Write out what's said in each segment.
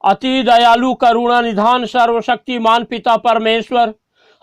अति दयालु करुणा निधान सर्वशक्तिमान पिता परमेश्वर,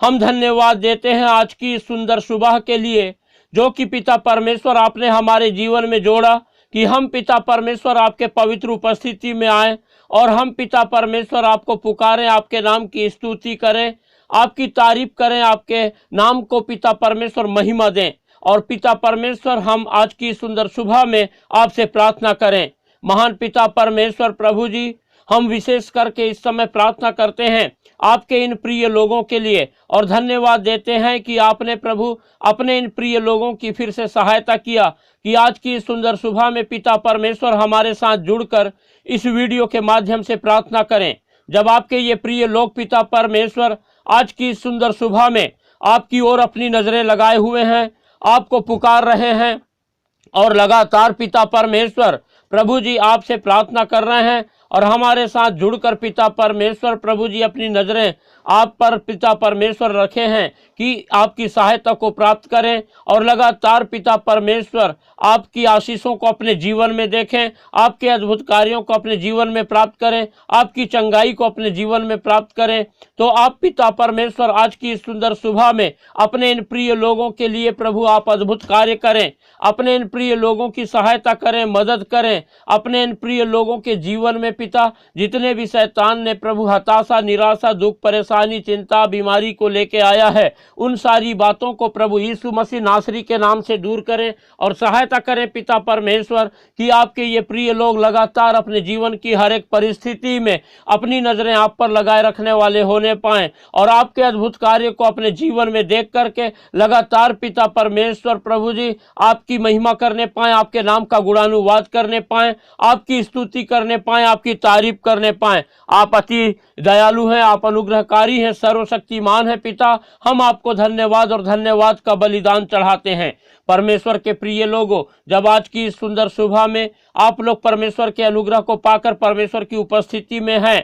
हम धन्यवाद देते हैं आज की सुंदर सुबह के लिए, जो कि पिता परमेश्वर आपने हमारे जीवन में जोड़ा कि हम पिता परमेश्वर आपके पवित्र उपस्थिति में आए और हम पिता परमेश्वर आपको पुकारें, आपके नाम की स्तुति करें, आपकी तारीफ करें, आपके नाम को पिता परमेश्वर महिमा दें। और पिता परमेश्वर हम आज की सुंदर सुबह में आपसे प्रार्थना करें। महान पिता परमेश्वर प्रभु जी, हम विशेष करके इस समय प्रार्थना करते हैं आपके इन प्रिय लोगों के लिए और धन्यवाद देते हैं कि आपने प्रभु अपने इन प्रिय लोगों की फिर से सहायता किया कि आज की सुंदर सुबह में पिता परमेश्वर हमारे साथ जुड़कर इस वीडियो के माध्यम से प्रार्थना करें। जब आपके ये प्रिय लोग पिता परमेश्वर आज की सुंदर सुबह में आपकी ओर अपनी नजरें लगाए हुए हैं, आपको पुकार रहे हैं और लगातार पिता परमेश्वर प्रभु जी आपसे प्रार्थना कर रहे हैं और हमारे साथ जुड़कर पिता परमेश्वर प्रभु जी अपनी नजरें आप पर पिता परमेश्वर रखे हैं कि आपकी सहायता को प्राप्त करें और लगातार पिता परमेश्वर आपकी आशीषों को अपने जीवन में देखें, आपके अद्भुत कार्यों को अपने जीवन में प्राप्त करें, आपकी चंगाई को अपने जीवन में प्राप्त करें। तो आप पिता परमेश्वर आज की सुंदर सुबह में अपने इन प्रिय लोगों के लिए प्रभु आप अद्भुत कार्य करें, अपने इन प्रिय लोगों की सहायता करें, मदद करें, अपने इन प्रिय लोगों के जीवन में पिता जितने भी शैतान ने प्रभु हताशा, निराशा, दुख, परेशानी, चिंता, बीमारी को लेके आया है, उन सारी बातों को प्रभु यीशु मसीह नासरी के नाम से दूर करें और सहायता करें पिता परमेश्वर कि आपके ये प्रिय लोग लगातार अपने जीवन की हर एक परिस्थिति में अपनी नजरें आप पर लगाए रखने वाले होने पाएं और आपके अद्भुत कार्य को अपने जीवन में देख करके लगातार पिता परमेश्वर प्रभु जी आपकी महिमा करने पाएं, आपके नाम का गुणानुवाद करने पाएं, आपकी स्तुति करने पाएं, आपकी तारीफ करने पाएं। आप अति दयालु हैं, आप अनुग्रहकारी हैं, सर्वशक्तिमान हैं पिता। हम आपको धन्यवाद और धन्यवाद का बलिदान चढ़ाते हैं। परमेश्वर के प्रिय लोगों, जब आज की इस सुंदर सुबह में आप लोग परमेश्वर के अनुग्रह को पाकर परमेश्वर की उपस्थिति में हैं,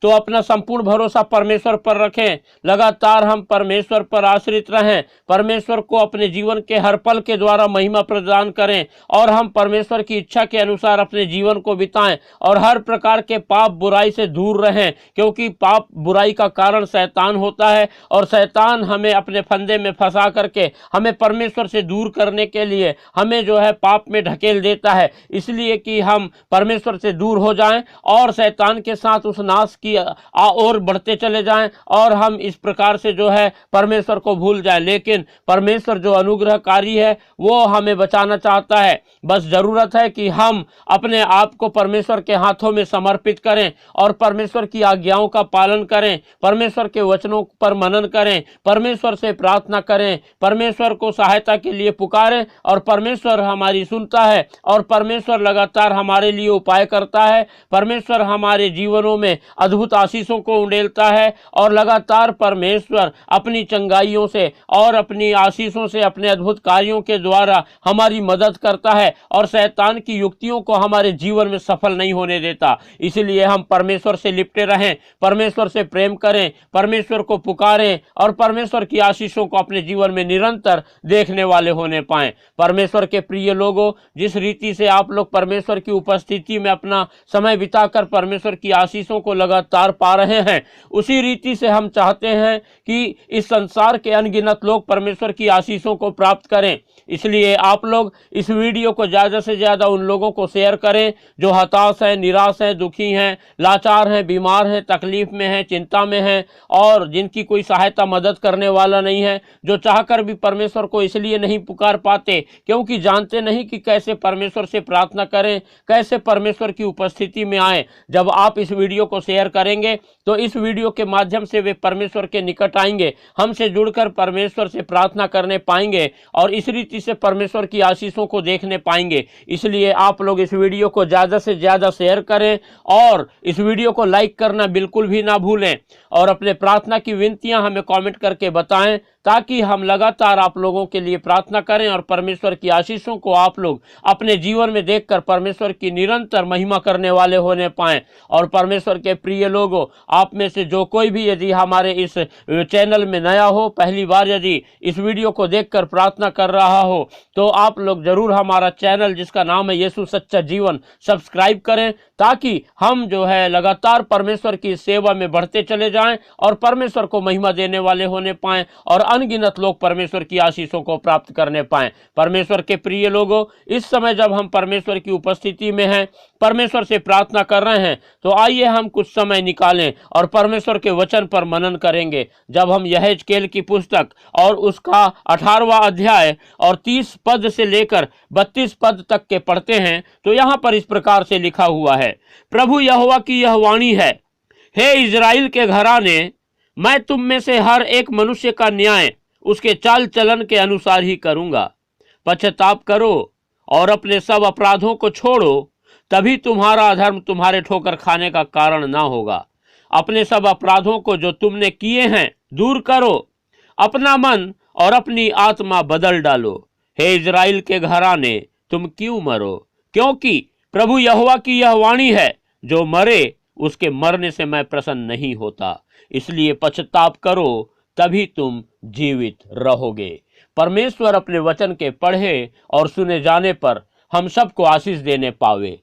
तो अपना संपूर्ण भरोसा परमेश्वर पर रखें। लगातार हम परमेश्वर पर आश्रित रहें, परमेश्वर को अपने जीवन के हर पल के द्वारा महिमा प्रदान करें और हम परमेश्वर की इच्छा के अनुसार अपने जीवन को बिताएं और हर प्रकार के पाप बुराई से दूर रहें, क्योंकि पाप बुराई का कारण शैतान होता है और शैतान हमें अपने फंदे में फंसा करके हमें परमेश्वर से दूर करने के लिए हमें जो है पाप में ढकेल देता है, इसलिए कि हम परमेश्वर से दूर हो जाएं और शैतान के साथ उस नाश की और बढ़ते चले जाएं और हम इस प्रकार से जो है परमेश्वर को भूल जाएं। लेकिन परमेश्वर जो अनुग्रहकारी है वो हमें बचाना चाहता है। बस जरूरत है कि हम अपने आप को परमेश्वर के हाथों में समर्पित करें और परमेश्वर की आज्ञाओं का पालन करें, परमेश्वर के वचनों पर मनन करें, परमेश्वर से प्रार्थना करें, परमेश्वर को सहायता के लिए पुकारें और परमेश्वर हमारी सुनता है और परमेश्वर लगातार हमारे लिए उपाय करता है। परमेश्वर हमारे जीवनों में अद्भुत आशीषों को उंडेलता है और लगातार परमेश्वर अपनी चंगाइयों से और अपनी आशीषों से अपने अद्भुत कार्यों के द्वारा हमारी मदद करता है और शैतान की युक्तियों को हमारे जीवन में सफल नहीं होने देता। इसलिए हम परमेश्वर से लिपटे रहें, परमेश्वर से प्रेम करें, परमेश्वर को पुकारें और परमेश्वर की आशीषों को अपने जीवन में निरंतर देखने वाले होने पाएं। परमेश्वर के प्रिय लोगों, जिस रीति से आप लोग परमेश्वर की उपस्थिति में अपना समय बिताकर परमेश्वर की आशीषों को लगातार पा रहे हैं, उसी रीति से हम चाहते हैं कि इस संसार के अनगिनत लोग परमेश्वर की आशीषों को प्राप्त करें। इसलिए आप लोग इस वीडियो को ज़्यादा से ज़्यादा उन लोगों को शेयर करें जो हताश हैं, निराश हैं, दुखी हैं, लाचार हैं, बीमार हैं, तकलीफ में हैं, चिंता में हैं और जिनकी कोई सहायता मदद करने वाला नहीं है, जो चाहकर भी परमेश्वर को इसलिए नहीं पुकार पाते क्योंकि जानते नहीं कि कैसे परमेश्वर से प्रार्थना करें, कैसे परमेश्वर की उपस्थिति में आएँ। जब आप इस वीडियो को शेयर करेंगे तो इस वीडियो के माध्यम से वे परमेश्वर के निकट आएंगे, हमसे जुड़कर परमेश्वर से प्रार्थना करने पाएंगे और इस रीति से परमेश्वर की आशीषों को देखने पाएंगे। इसलिए आप लोग इस वीडियो को ज़्यादा से ज़्यादा शेयर करें और इस वीडियो को लाइक करना बिल्कुल भी ना भूलें और अपने प्रार्थना की विनतियां हमें कमेंट करके बताएं। ताकि हम लगातार आप लोगों के लिए प्रार्थना करें और परमेश्वर की आशीषों को आप लोग अपने जीवन में देखकर परमेश्वर की निरंतर महिमा करने वाले होने पाएं। और परमेश्वर के प्रिय लोगों, आप में से जो कोई भी यदि हमारे इस चैनल में नया हो, पहली बार यदि इस वीडियो को देखकर प्रार्थना कर रहा हो, तो आप लोग जरूर हमारा चैनल जिसका नाम है यीशु सच्चा जीवन सब्सक्राइब करें, ताकि हम जो है लगातार परमेश्वर की सेवा में बढ़ते चले जाएं और परमेश्वर को महिमा देने वाले होने पाएं और अनगिनत लोग परमेश्वर की आशीषों को प्राप्त करने पाएं। परमेश्वर के प्रिय लोगों, इस समय जब हम परमेश्वर की उपस्थिति में हैं, परमेश्वर से प्रार्थना कर रहे हैं, तो आइए हम कुछ समय निकालें और परमेश्वर के वचन पर मनन करेंगे। जब हम यहेजकेल की पुस्तक और उसका 18वां अध्याय और 30 पद से लेकर 32 पद तक के पढ़ते हैं, तो यहाँ पर इस प्रकार से लिखा हुआ है, प्रभु यहोवा की यह वाणी है, हे इज़राइल के घराने, मैं तुम में से हर एक मनुष्य का न्याय उसके चाल चलन के अनुसार ही करूंगा। पश्चाताप करो और अपने सब अपराधों को छोड़ो, तभी तुम्हारा अधर्म तुम्हारे ठोकर खाने का कारण ना होगा। अपने सब अपराधों को जो तुमने किए हैं दूर करो, अपना मन और अपनी आत्मा बदल डालो। हे इज़राइल के घराने, तुम क्यों मरो? क्योंकि प्रभु यहोवा की यह वाणी है, जो मरे उसके मरने से मैं प्रसन्न नहीं होता। इसलिए पश्चाताप करो, तभी तुम जीवित रहोगे। परमेश्वर अपने वचन के पढ़े और सुने जाने पर हम सबको आशीष देने पावे।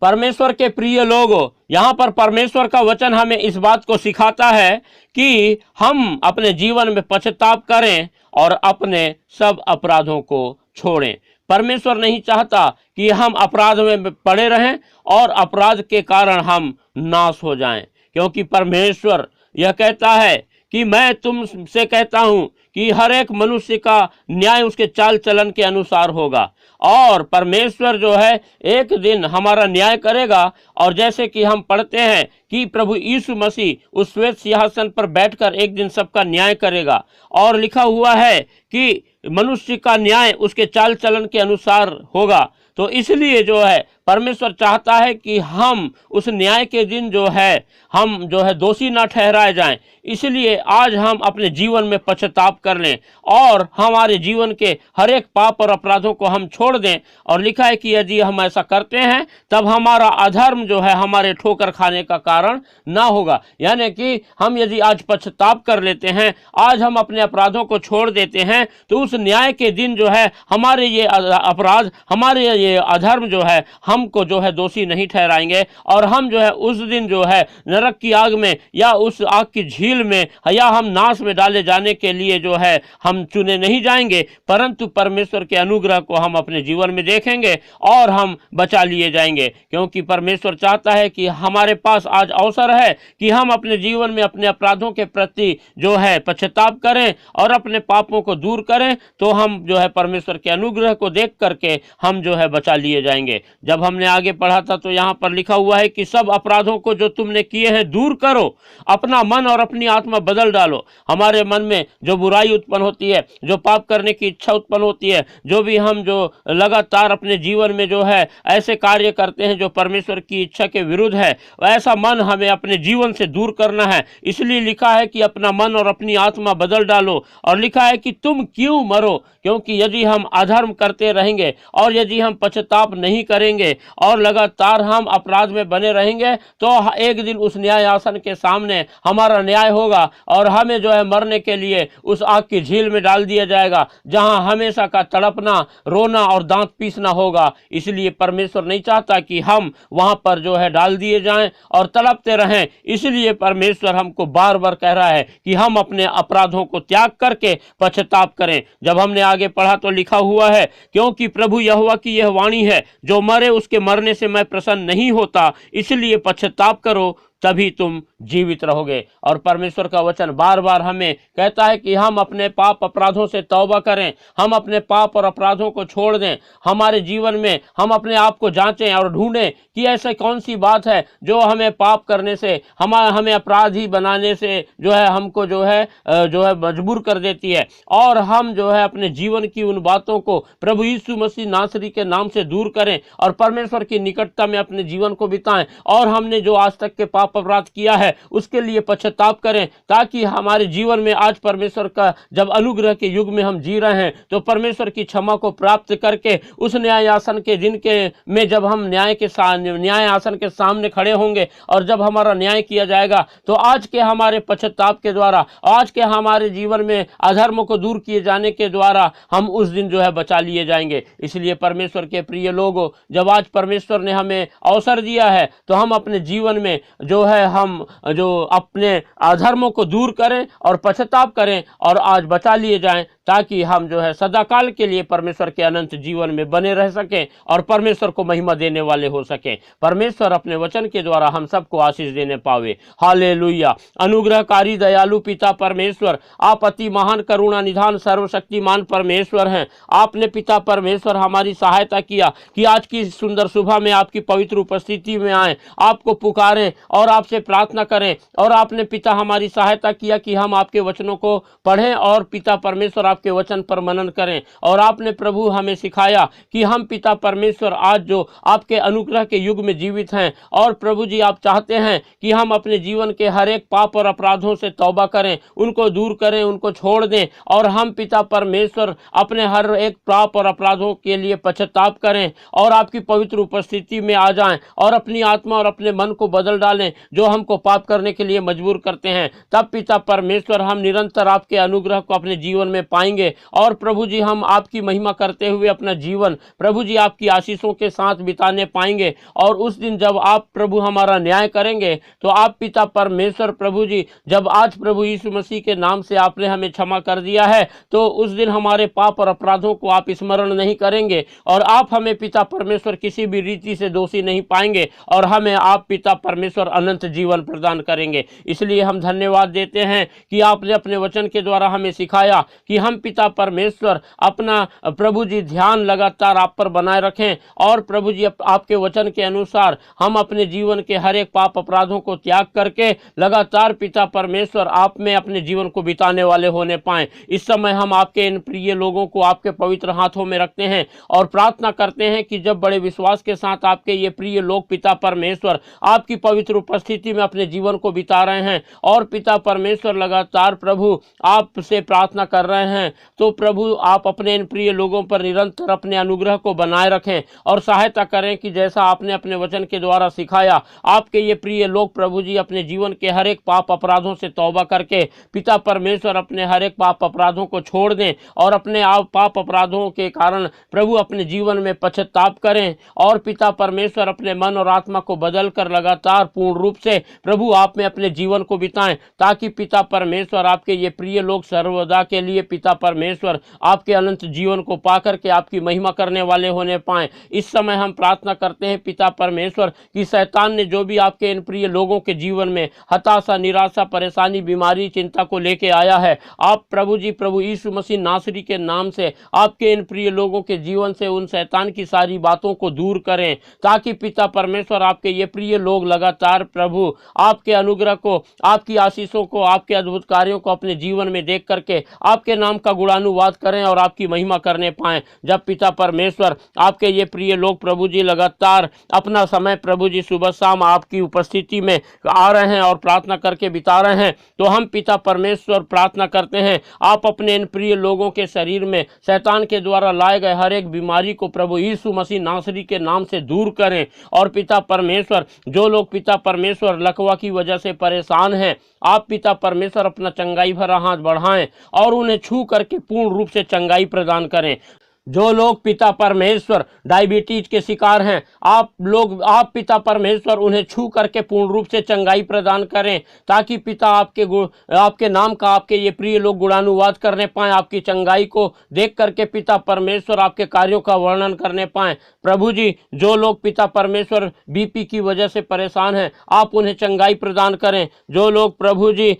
परमेश्वर के प्रिय लोगों, यहाँ पर परमेश्वर का वचन हमें इस बात को सिखाता है कि हम अपने जीवन में पश्चाताप करें और अपने सब अपराधों को छोड़ें। परमेश्वर नहीं चाहता कि हम अपराध में पड़े रहें और अपराध के कारण हम नाश हो जाएं, क्योंकि परमेश्वर यह कहता है कि मैं तुमसे कहता हूं कि हर एक मनुष्य का न्याय उसके चाल चलन के अनुसार होगा। और परमेश्वर जो है एक दिन हमारा न्याय करेगा। और जैसे कि हम पढ़ते हैं कि प्रभु यीशु मसीह उस श्वेत सिंहासन पर बैठकर एक दिन सबका न्याय करेगा, और लिखा हुआ है कि मनुष्य का न्याय उसके चाल चलन के अनुसार होगा। तो इसलिए जो है परमेश्वर चाहता है कि हम उस न्याय के दिन जो है हम जो है दोषी ना ठहराए जाएं। इसलिए आज हम अपने जीवन में पश्चाताप कर लें और हमारे जीवन के हर एक पाप और अपराधों को हम छोड़ दें। और लिखा है कि यदि हम ऐसा करते हैं तब हमारा अधर्म जो है हमारे ठोकर खाने का कारण ना होगा। यानी कि हम यदि आज पश्चाताप कर लेते हैं, आज हम अपने अपराधों को छोड़ देते हैं, तो उस न्याय के दिन जो है हमारे ये अपराध, हमारे ये अधर्म जो है हमको जो है दोषी नहीं ठहराएंगे। और हम जो है उस दिन जो है नरक की आग में या उस आग की झील में या हम नाश में डाले जाने के लिए जो है हम चुने नहीं जाएंगे, परंतु परमेश्वर के अनुग्रह को हम अपने जीवन में देखेंगे और हम बचा लिए जाएंगे। क्योंकि परमेश्वर चाहता है कि हमारे पास आज अवसर है कि हम अपने जीवन में अपने अपराधों के प्रति जो है पश्चाताप करें और अपने पापों को दूर करें, तो हम जो है परमेश्वर के अनुग्रह को देख करके हम जो है बचा लिए जाएंगे। जब हमने आगे पढ़ा था तो यहाँ पर लिखा हुआ है कि सब अपराधों को जो तुमने किए हैं दूर करो, अपना मन और अपनी आत्मा बदल डालो। हमारे मन में जो बुराई उत्पन्न होती है, जो पाप करने की इच्छा उत्पन्न होती है, जो भी हम जो लगातार अपने जीवन में जो है ऐसे कार्य करते हैं जो परमेश्वर की इच्छा के विरुद्ध है, ऐसा मन हमें अपने जीवन से दूर करना है। इसलिए लिखा है कि अपना मन और अपनी आत्मा बदल डालो। और लिखा है कि तुम क्यों मरो? क्योंकि यदि हम अधर्म करते रहेंगे और यदि हम पश्चाताप नहीं करेंगे और लगातार हम अपराध में बने रहेंगे, तो एक दिन उस न्याय आसन के सामने हमारा न्याय होगा और हमें जो है मरने के लिए उस आग की झील में डाल दिया जाएगा, जहां हमेशा का तड़पना, रोना और दांत पीसना होगा। इसलिए परमेश्वर नहीं चाहता कि हम वहां पर जो है डाल दिए जाएं और तड़पते रहें। इसलिए परमेश्वर हमको बार बार कह रहा है कि हम अपने अपराधों को त्याग करके पश्चाताप करें। जब हमने आगे पढ़ा तो लिखा हुआ है, क्योंकि प्रभु यहोवा की यह वाणी है, जो मरे उसके मरने से मैं प्रसन्न नहीं होता। इसलिए पश्चाताप करो, तभी तुम जीवित रहोगे। और परमेश्वर का वचन बार बार हमें कहता है कि हम अपने पाप अपराधों से तौबा करें, हम अपने पाप और अपराधों को छोड़ दें। हमारे जीवन में हम अपने आप को जांचें और ढूंढें कि ऐसा कौन सी बात है जो हमें पाप करने से, हमें अपराधी बनाने से जो है हमको जो है मजबूर कर देती है। और हम जो है अपने जीवन की उन बातों को प्रभु यीशु मसीह नासरी के नाम से दूर करें और परमेश्वर की निकटता में अपने जीवन को बिताएं। और हमने जो आज तक के पाप अपराध किया है है उसके लिए पश्चाताप करें, ताकि हमारे जीवन में आज परमेश्वर का जब अनुग्रह के युग में हम जी रहे हैं तो परमेश्वर की क्षमा को प्राप्त करके उस न्याय आसन के दिन के में जब हम न्याय आसन के सामने खड़े होंगे और जब हमारा न्याय किया जाएगा तो आज के हमारे पश्चाताप के द्वारा, आज के हमारे जीवन में अधर्म को दूर किए जाने के द्वारा हम उस दिन जो है बचा लिए जाएंगे। इसलिए परमेश्वर के प्रिय लोगों, जब आज परमेश्वर ने हमें अवसर दिया है तो हम अपने जीवन में जो है हम जो अपने अधर्मों को दूर करें और पश्चाताप करें और आज बचा लिए जाएं, ताकि हम जो है सदाकाल के लिए परमेश्वर के अनंत जीवन में बने रह सकें और परमेश्वर को महिमा देने वाले हो सकें। परमेश्वर अपने वचन के द्वारा हम सबको आशीष देने पावे। हालेलुया। अनुग्रहकारी दयालु पिता परमेश्वर, आप अति महान करुणा निधान सर्वशक्तिमान परमेश्वर हैं। आपने पिता परमेश्वर हमारी सहायता किया कि आज की सुंदर सुबह में आपकी पवित्र उपस्थिति में आए, आपको पुकारें और आपसे प्रार्थना करें। और आपने पिता हमारी सहायता किया कि हम आपके वचनों को पढ़ें और पिता परमेश्वर आपके वचन पर मनन करें। और आपने प्रभु हमें सिखाया कि हम पिता परमेश्वर आज जो आपके अनुग्रह के युग में जीवित हैं, और प्रभु जी आप चाहते हैं कि हम अपने जीवन के हर एक पाप और अपराधों से तौबा करें, उनको दूर करें, उनको छोड़ दें और हम पिता परमेश्वर अपने हर एक पाप और अपराधों के लिए पश्चाताप करें और आपकी पवित्र उपस्थिति में आ जाएं और अपनी आत्मा और अपने मन को बदल डालें जो हमको पाप करने के लिए मजबूर करते हैं। तब पिता परमेश्वर हम निरंतर आपके अनुग्रह को अपने जीवन में पाएंगे और प्रभु जी हम आपकी महिमा करते हुए अपना जीवन प्रभु जी आपकी आशीषों के साथ बिताने पाएंगे। और उस दिन जब आप प्रभु हमारा न्याय करेंगे तो आप पिता परमेश्वर प्रभु जी, जब आज प्रभु यीशु मसीह के नाम से आपने हमें क्षमा कर दिया है तो उस दिन हमारे पाप और अपराधों को आप स्मरण नहीं करेंगे और आप हमें पिता परमेश्वर किसी भी रीति से दोषी नहीं पाएंगे और हमें आप पिता परमेश्वर अनंत जीवन प्रदान करेंगे। इसलिए हम धन्यवाद देते हैं कि आपने अपने वचन के द्वारा हमें सिखाया कि हम पिता परमेश्वर अपना प्रभु जी ध्यान लगातार आप पर बनाए रखें और प्रभु जी आपके वचन के अनुसार हम अपने जीवन के हर एक पाप अपराधों को त्याग करके लगातार पिता परमेश्वर आप में अपने जीवन को बिताने वाले होने पाएं। इस समय हम आपके इन प्रिय लोगों को आपके पवित्र हाथों में रखते हैं और प्रार्थना करते हैं कि जब बड़े विश्वास के साथ आपके ये प्रिय लोग पिता परमेश्वर आपकी पवित्र उपस्थिति में अपने जीवन को बिता रहे हैं और पिता परमेश्वर लगातार प्रभु आपसे प्रार्थना कर रहे हैं, तो प्रभु आप अपने इन प्रिय लोगों पर निरंतर अपने अनुग्रह को बनाए रखें और सहायता करें कि जैसा आपने अपने वचन के द्वारा सिखाया आपके ये प्रिय लोग प्रभु जी अपने जीवन के हर एक पाप अपराधों से तौबा करके पिता परमेश्वर अपने हर एक पाप अपराधों को छोड़ दें और अपने आप पाप अपराधों के कारण प्रभु अपने जीवन में पश्चाताप करें और पिता परमेश्वर अपने मन और आत्मा को बदल कर लगातार पूर्ण रूप से प्रभु आप में अपने जीवन को बिताएं, ताकि पिता परमेश्वर आपके ये प्रिय लोग सर्वदा के लिए पिता परमेश्वर आपके अनंत जीवन को पाकर के आपकी महिमा करने वाले होने पाएं। इस समय हम प्रार्थना करते हैं पिता परमेश्वर कि शैतान ने जो भी आपके इन प्रिय लोगों के जीवन में हताशा, निराशा, परेशानी, बीमारी, चिंता को लेके आया है, आप प्रभु जी प्रभु यीशु मसीह नासरी के नाम से आपके इन प्रिय लोगों के जीवन से उन शैतान की सारी बातों को दूर करें, ताकि पिता परमेश्वर आपके ये प्रिय लोग लगातार प्रभु आपके अनुग्रह को, आपकी आशीषों को, आपके अद्भुत कार्यों को अपने जीवन में देख करके आपके नाम का गुणानुवाद करें और आपकी महिमा करने पाएं। जब पिता परमेश्वर आपके ये प्रिय लोग प्रभु जी लगातार अपना समय प्रभु जी सुबह शाम आपकी उपस्थिति में आ रहे हैं और प्रार्थना करके बिता रहे हैं, तो हम पिता परमेश्वर प्रार्थना करते हैं आप अपने इन प्रिय लोगों के शरीर में शैतान के द्वारा लाए गए हर एक बीमारी को प्रभु यीशु मसीह नासरी के नाम से दूर करें। और पिता परमेश्वर जो लोग पिता परमेश्वर लकवा की वजह से परेशान हैं, आप पिता परमेश्वर अपना चंगाई भरा हाथ बढ़ाएं और उन्हें छू करके पूर्ण रूप से चंगाई प्रदान करें। जो लोग पिता परमेश्वर डायबिटीज के शिकार हैं, आप पिता परमेश्वर उन्हें छू करके पूर्ण रूप से चंगाई प्रदान करें, ताकि पिता आपके नाम का आपके ये प्रिय लोग गुणानुवाद करने पाएं, आपकी चंगाई को देख करके पिता परमेश्वर आपके कार्यों का वर्णन करने पाएं। प्रभु जी जो लोग पिता परमेश्वर बीपी की वजह से परेशान हैं, आप उन्हें चंगाई प्रदान करें। जो लोग प्रभु जी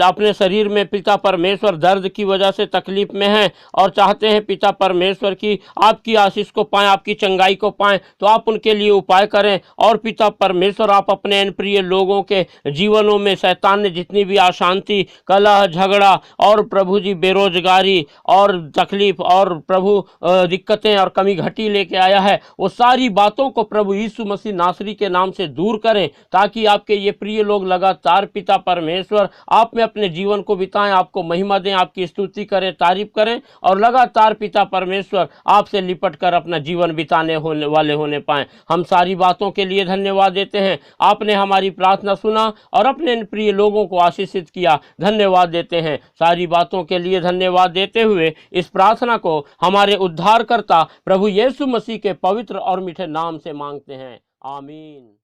अपने शरीर में पिता परमेश्वर दर्द की वजह से तकलीफ में हैं और चाहते हैं पिता परमेश्वर परमेश्वर की आपकी आशीष को पाएं, आपकी चंगाई को पाएं, तो आप उनके लिए उपाय करें। और पिता परमेश्वर आप अपने इन प्रिय लोगों के जीवनों में शैतान ने जितनी भी अशांति, कलह, झगड़ा और प्रभु जी बेरोजगारी और तकलीफ और प्रभु दिक्कतें और कमी घटी लेके आया है, वो सारी बातों को प्रभु यीशु मसीह नासरी के नाम से दूर करें, ताकि आपके ये प्रिय लोग लगातार पिता परमेश्वर आप में अपने जीवन को बिताएं, आपको महिमा दें, आपकी स्तुति करें, तारीफ करें और लगातार पिता परमेश्वर आपसे लिपट कर अपना जीवन बिताने वाले होने पाएं। हम सारी बातों के लिए धन्यवाद देते हैं। आपने हमारी प्रार्थना सुना और अपने इन प्रिय लोगों को आशीषित किया, धन्यवाद देते हैं। सारी बातों के लिए धन्यवाद देते हुए इस प्रार्थना को हमारे उद्धारकर्ता प्रभु यीशु मसीह के पवित्र और मीठे नाम से मांगते हैं, आमीन।